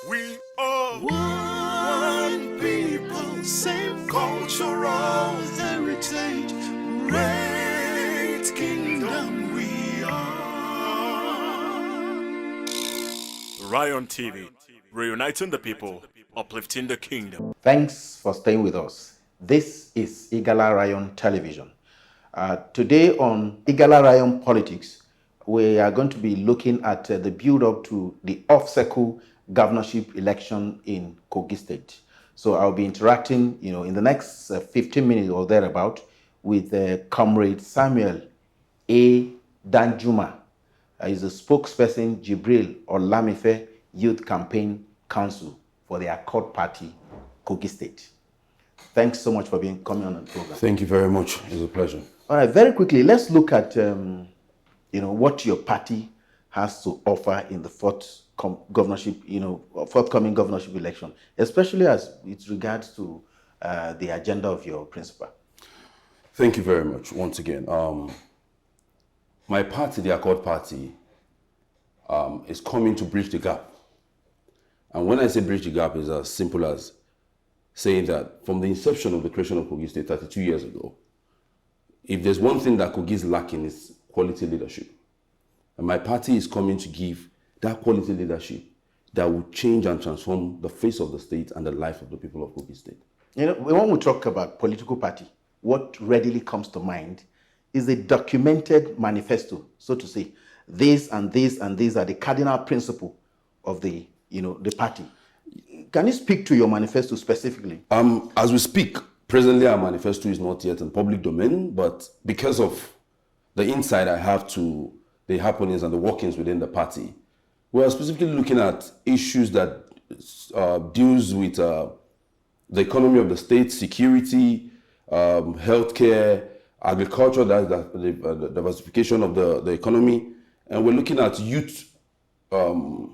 We are one people, same cultural heritage, great kingdom we are. Ryan TV, reuniting the people, uplifting the kingdom. Thanks for staying with us. This is Igala Ryan Television. Today on Igala Ryan Politics, we are going to be looking at the build-up to the off-cycle governorship election in Kogi State. So I'll be interacting, in the next 15 minutes or thereabout with Comrade Samuel A. Danjuma. He's a spokesperson, Jibril OLAMIFE Youth Campaign Council for the Accord Party, Kogi State. Thanks so much for coming on the program. Thank you very much. It's a pleasure. All right, very quickly, let's look at what your party has to offer in the forthcoming governorship election, especially as it regards to the agenda of your principal. Thank you very much once again. My party, the Accord Party, is coming to bridge the gap. And when I say bridge the gap, it's as simple as saying that from the inception of the creation of Kogi State 32 years ago, if there's one thing that Kogi is lacking, is quality leadership. And my party is coming to give that quality leadership that will change and transform the face of the state and the life of the people of Kogi State. When we talk about political party, what readily comes to mind is a documented manifesto, so to say. This and this and these are the cardinal principle of the party. Can you speak to your manifesto specifically? As we speak, presently our manifesto is not yet in public domain, but because of the insight I have to the happenings and the workings within the party, we are specifically looking at issues that deals with the economy of the state, security, healthcare, agriculture, that's the diversification of the economy, and we're looking at youth in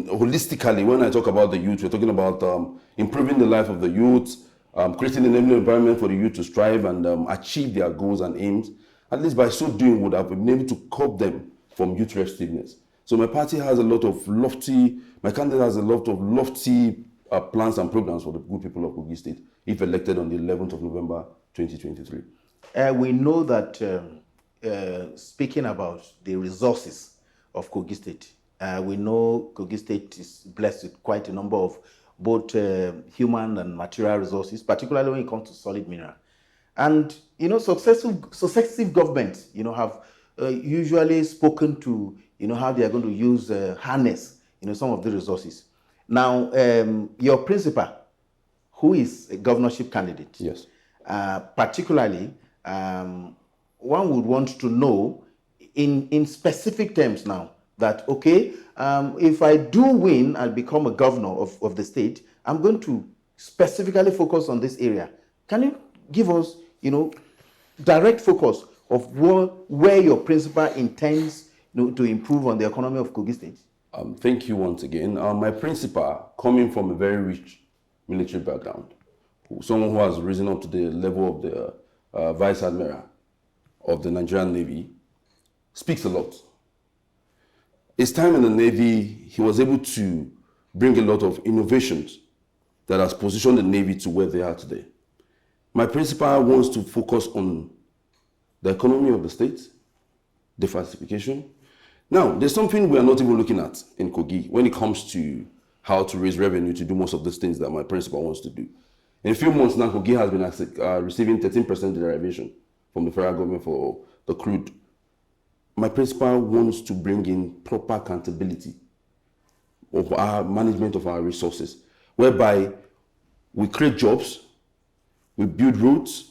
holistically. When I talk about the youth, we're talking about improving the life of the youth, creating an enabling environment for the youth to strive and achieve their goals and aims. At least by so doing, would have been able to curb them from youth restiveness. So my party has a lot of lofty, my candidate has a lot of lofty plans and programs for the good people of Kogi State, if elected on the 11th of November, 2023. We know that speaking about the resources of Kogi State, we know Kogi State is blessed with quite a number of both human and material resources, particularly when it comes to solid mineral. And, successive governments, have usually spoken to, how they are going to use, harness, some of the resources. Now, your principal, who is a governorship candidate, yes, particularly, one would want to know in specific terms now that, okay, if I do win and become a governor of the state, I'm going to specifically focus on this area. Can you give us, direct focus of where your principal intends to improve on the economy of Kogi State? Thank you once again. My principal, coming from a very rich military background, someone who has risen up to the level of the Vice Admiral of the Nigerian Navy, speaks a lot. His time in the Navy, he was able to bring a lot of innovations that has positioned the Navy to where they are today. My principal wants to focus on the economy of the state, diversification. Now, there's something we are not even looking at in Kogi when it comes to how to raise revenue to do most of these things that my principal wants to do. In a few months now, Kogi has been receiving 13% derivation from the federal government for the crude. My principal wants to bring in proper accountability of our management of our resources, whereby we create jobs, we build roads,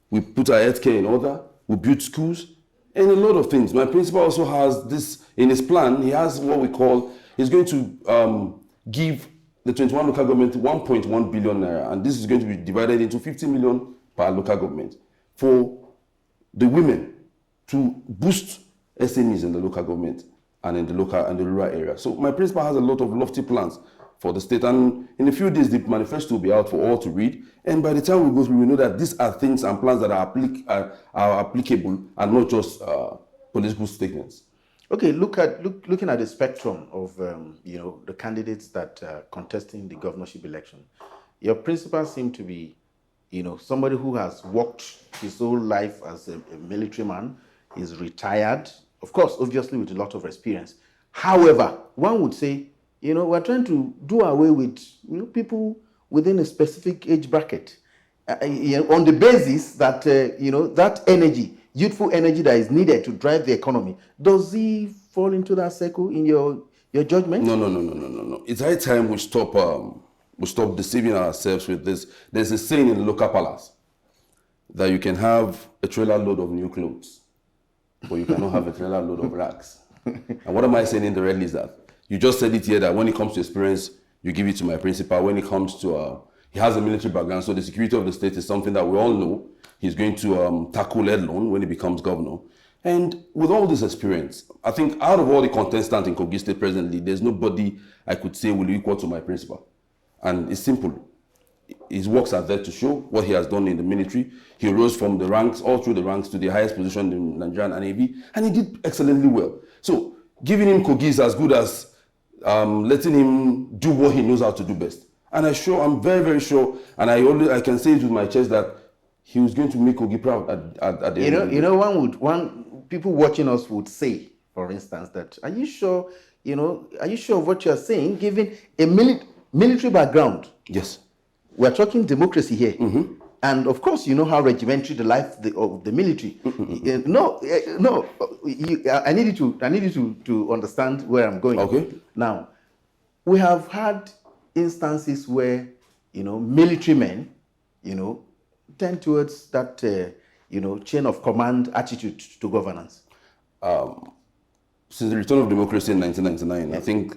we put our healthcare in order, we build schools, and a lot of things. My principal also has this in his plan. He has what we call, he's going to give the 21 local government 1.1 billion naira, and this is going to be divided into 50 million per local government for the women to boost SMEs in the local government and in the local and the rural area. So my principal has a lot of lofty plans for the state, and in a few days the manifesto will be out for all to read, and by the time we go through, we know that these are things and plans that are applicable and not just political statements. Okay, looking at the spectrum of the candidates that are contesting the governorship election, your principal seem to be somebody who has worked his whole life as a military man, is retired, of course, obviously with a lot of experience. However, one would say, we're trying to do away with people within a specific age bracket, on the basis that that energy, youthful energy that is needed to drive the economy. Does he fall into that circle in your judgment? No. It's high time we stop deceiving ourselves with this. There's a saying in the local palace that you can have a trailer load of new clothes, but you cannot have a trailer load of rags. And what am I saying indirectly is that you just said it here that when it comes to experience, you give it to my principal. When it comes to he has a military background, so the security of the state is something that we all know he's going to tackle head-on when he becomes governor. And with all this experience, I think out of all the contestants in Kogi State presently, there's nobody I could say will equal to my principal. And it's simple. His works are there to show what he has done in the military. He rose from the ranks, all through the ranks, to the highest position in Nigerian Navy, and he did excellently well. So giving him Kogi is as good as letting him do what he knows how to do best. And I'm very, very sure, and I can say it with my chest that he was going to make Kogi proud at the end of the day. People watching us would say, for instance, that are you sure of what you're saying, given a military background? Yes. We're talking democracy here. Mm-hmm. And of course, you know how regimentary the life of the military. I need you to understand where I'm going. Okay. Now, we have had instances where, military men, tend towards that, chain of command attitude to governance. Since the return of democracy in 1999, I think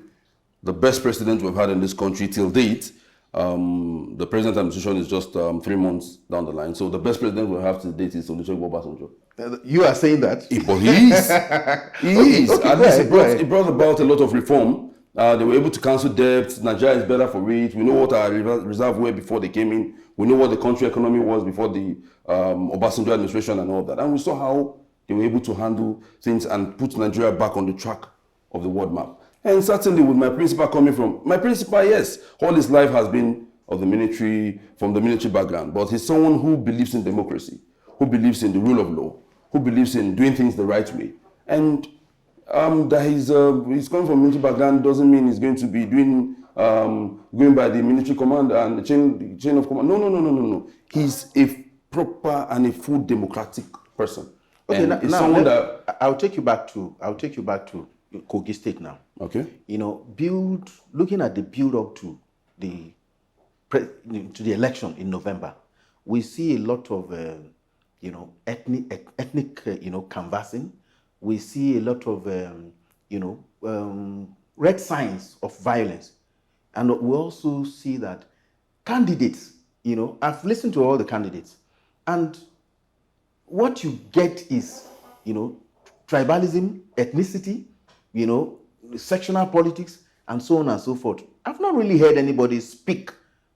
the best president we've had in this country till date, the present administration is just 3 months down the line. So the best president we have to date is Olusegun Obasanjo. You are saying that? But he is. He is. At least it brought about a lot of reform. They were able to cancel debts. Nigeria is better for it. We know what our reserve were before they came in. We know what the country economy was before the Obasanjo administration and all that. And we saw how they were able to handle things and put Nigeria back on the track of the world map. And certainly with my principal coming from, my principal, yes, all his life has been of the military, from the military background, but he's someone who believes in democracy, who believes in the rule of law, who believes in doing things the right way. And that he's coming from a military background doesn't mean he's going to be doing, going by the military command and the chain of command. No. He's a proper and a full democratic person. Okay, I'll take you back to Kogi State now. Okay. Looking at the build up to the election in November, we see a lot of ethnic canvassing. We see a lot of red signs of violence, and we also see that candidates. I've listened to all the candidates, and what you get is tribalism, ethnicity, sectional politics, and so on and so forth. I've not really heard anybody speak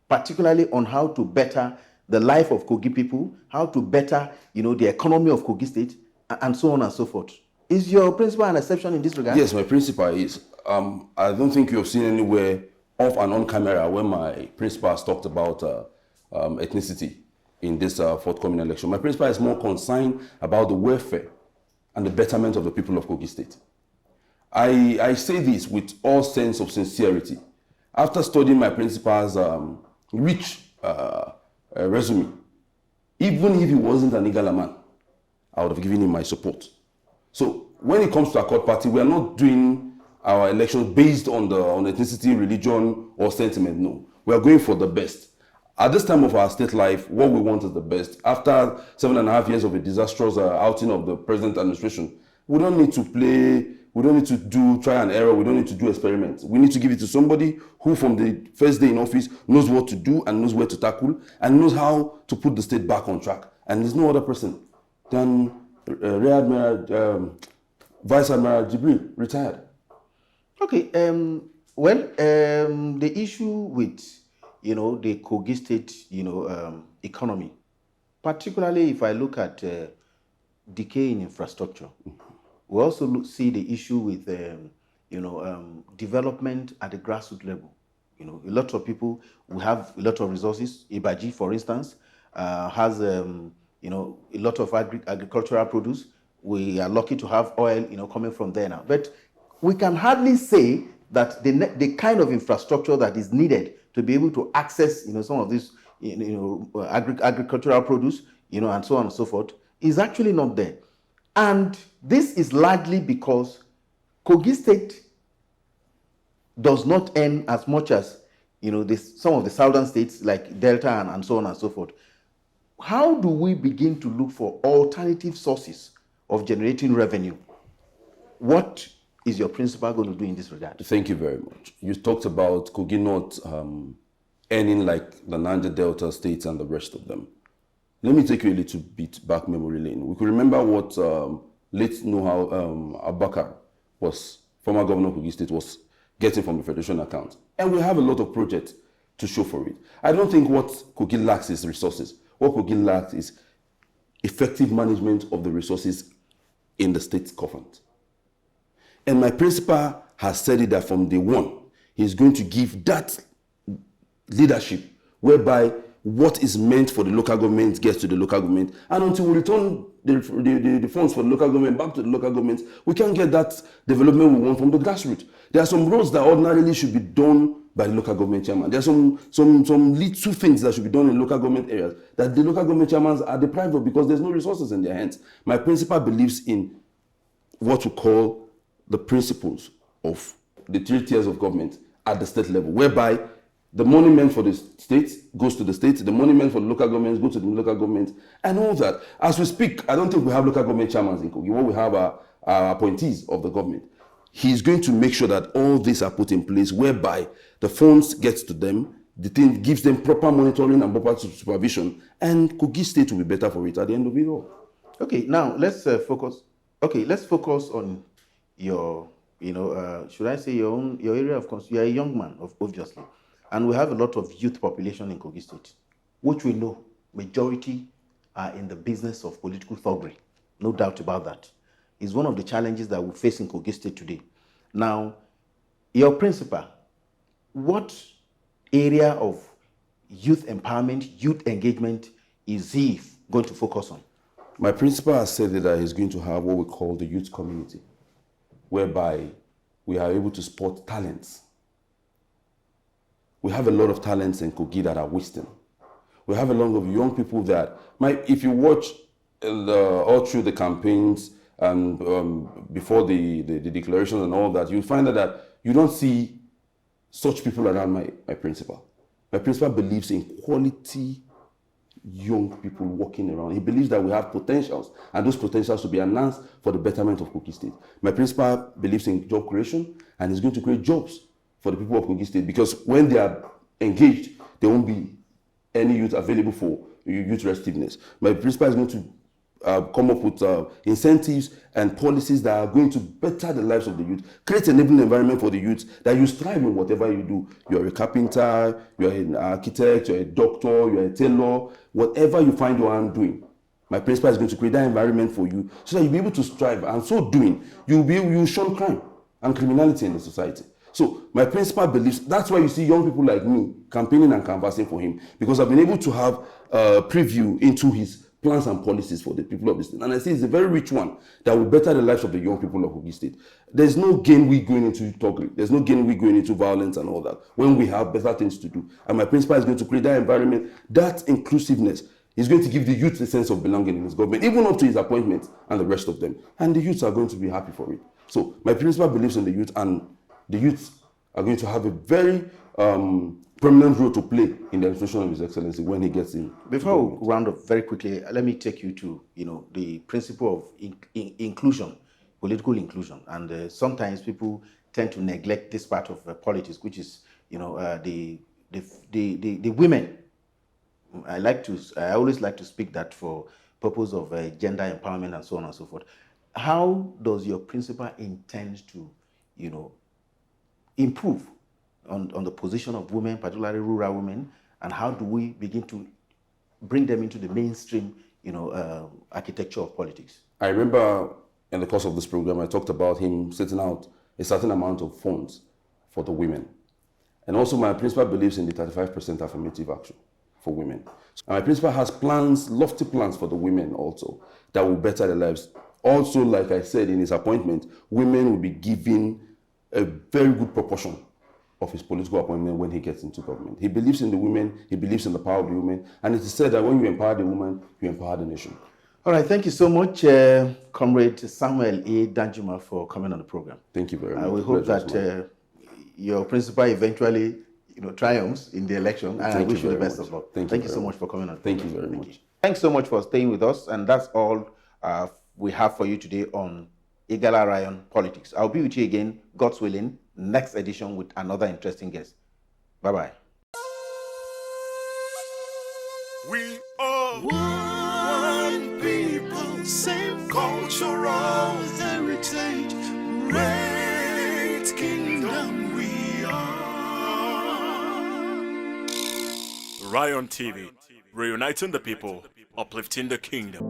particularly on how to better the life of Kogi people, how to better, the economy of Kogi State, and so on and so forth. Is your principal an exception in this regard? Yes, my principal is. I don't think you have seen anywhere off and on camera where my principal has talked about ethnicity in this forthcoming election. My principal is more concerned about the welfare and the betterment of the people of Kogi State. I say this with all sense of sincerity. After studying my principal's rich resume, even if he wasn't an Igala man, I would have given him my support. So when it comes to our court party, we are not doing our elections based on ethnicity, religion, or sentiment. No, we are going for the best. At this time of our state life, what we want is the best. After 7.5 years of a disastrous outing of the present administration, we don't need to play. We don't need to do try and error. We don't need to do experiments. We need to give it to somebody who from the first day in office knows what to do and knows where to tackle and knows how to put the state back on track. And there's no other person than Rear Admiral, Vice Admiral Jibrin, retired. Okay. The issue with, the Kogi State, economy, particularly if I look at decay in infrastructure, We also see the issue with, development at the grassroots level. A lot of people, we have a lot of resources. Ibaji, for instance, has, a lot of agricultural produce. We are lucky to have oil, coming from there now. But we can hardly say that the kind of infrastructure that is needed to be able to access, some of this, agricultural produce, and so on and so forth, is actually not there. And this is largely because Kogi State does not earn as much as, some of the southern states like Delta and so on and so forth. How do we begin to look for alternative sources of generating revenue? What is your principal going to do in this regard? Thank you very much. You talked about Kogi not earning like the Niger Delta states and the rest of them. Let me take you a little bit back memory lane. We could remember what late Nuha Abakar was, former governor of Kogi State, was getting from the Federation account. And we have a lot of projects to show for it. I don't think what Kogi lacks is resources. What Kogi lacks is effective management of the resources in the state government. And my principal has said it that from day one, he's going to give that leadership whereby what is meant for the local government gets to the local government. And until we return the funds for the local government back to the local government, we can get that development we want from the grassroots. There are some roads that ordinarily should be done by the local government chairman. There are some little things that should be done in local government areas that the local government chairmans are deprived of because there's no resources in their hands. My principal believes in what we call the principles of the 3 tiers of government at the state level, whereby the money meant for the state goes to the state, the money meant for the local governments go to the local government, and all that. As we speak, I don't think we have local government chairmans in Kogi. What we have are appointees of the government. He's going to make sure that all these are put in place, whereby the funds gets to them, the thing gives them proper monitoring and proper supervision, and Kogi State will be better for it at the end of it all. Okay, now let's focus. Okay, let's focus on your, should I say your area of concern. You are a young man, obviously. And we have a lot of youth population in Kogi State, which we know majority are in the business of political thuggery. No doubt about that. It's one of the challenges that we face in Kogi State today. Now, your principal, what area of youth empowerment, youth engagement is he going to focus on? My principal has said that he's going to have what we call the youth community, whereby we are able to spot talents. We have a lot of talents in Kogi that are wasting. We have a lot of young people that if you watch all through the campaigns and before the declarations and all that, you find that you don't see such people around my principal. My principal believes in quality young people walking around. He believes that we have potentials, and those potentials will be enhanced for the betterment of Kogi State. My principal believes in job creation, and he's going to create jobs for the people of Kogi State, because when they are engaged, there won't be any youth available for youth restiveness. My principal is going to come up with incentives and policies that are going to better the lives of the youth, create an enabling environment for the youth, that you strive in whatever you do. You're a carpenter, you're an architect, you're a doctor, you're a tailor, whatever you find your hand doing. My principal is going to create that environment for you so that you'll be able to strive, and so doing, you'll shun crime and criminality in the society. So my principal believes, that's why you see young people like me campaigning and canvassing for him, because I've been able to have a preview into his plans and policies for the people of the state. And I see it's a very rich one that will better the lives of the young people of Kogi State. There's no gain we going into thuggery. There's no gain we going into violence and all that when we have better things to do. And my principal is going to create that environment, that inclusiveness. He's going to give the youth a sense of belonging in his government, even up to his appointment and the rest of them. And the youths are going to be happy for it. So my principal believes in the youth, and the youths are going to have a very prominent role to play in the administration of His Excellency when he gets in. Before we round up very quickly, let me take you to the principle of inclusion, political inclusion, and sometimes people tend to neglect this part of politics, which is the women. I always like to speak that for purpose of gender empowerment and so on and so forth. How does your principal intend to improve on the position of women, particularly rural women, and how do we begin to bring them into the mainstream, architecture of politics? I remember in the course of this program, I talked about him setting out a certain amount of funds for the women. And also my principal believes in the 35% affirmative action for women. And my principal has plans, lofty plans for the women also, that will better their lives. Also, like I said in his appointment, women will be given a very good proportion of his political appointment when he gets into government. He believes in the women, he believes in the power of the women, and it is said that when you empower the woman, you empower the nation. All right, thank you so much, Comrade Samuel A. Danjuma, for coming on the program. Thank you very much. We hope that your principal eventually, triumphs in the election, and I wish you the best of luck. Thank you so much for coming on. Thank you very much. Thanks so much for staying with us, and that's all we have for you today on Igala Ryan Politics. I'll be with you again, God's willing, next edition with another interesting guest. Bye-bye. We are one people, same cultural heritage, great kingdom we are. Ryan TV, reuniting the people, uplifting the kingdom.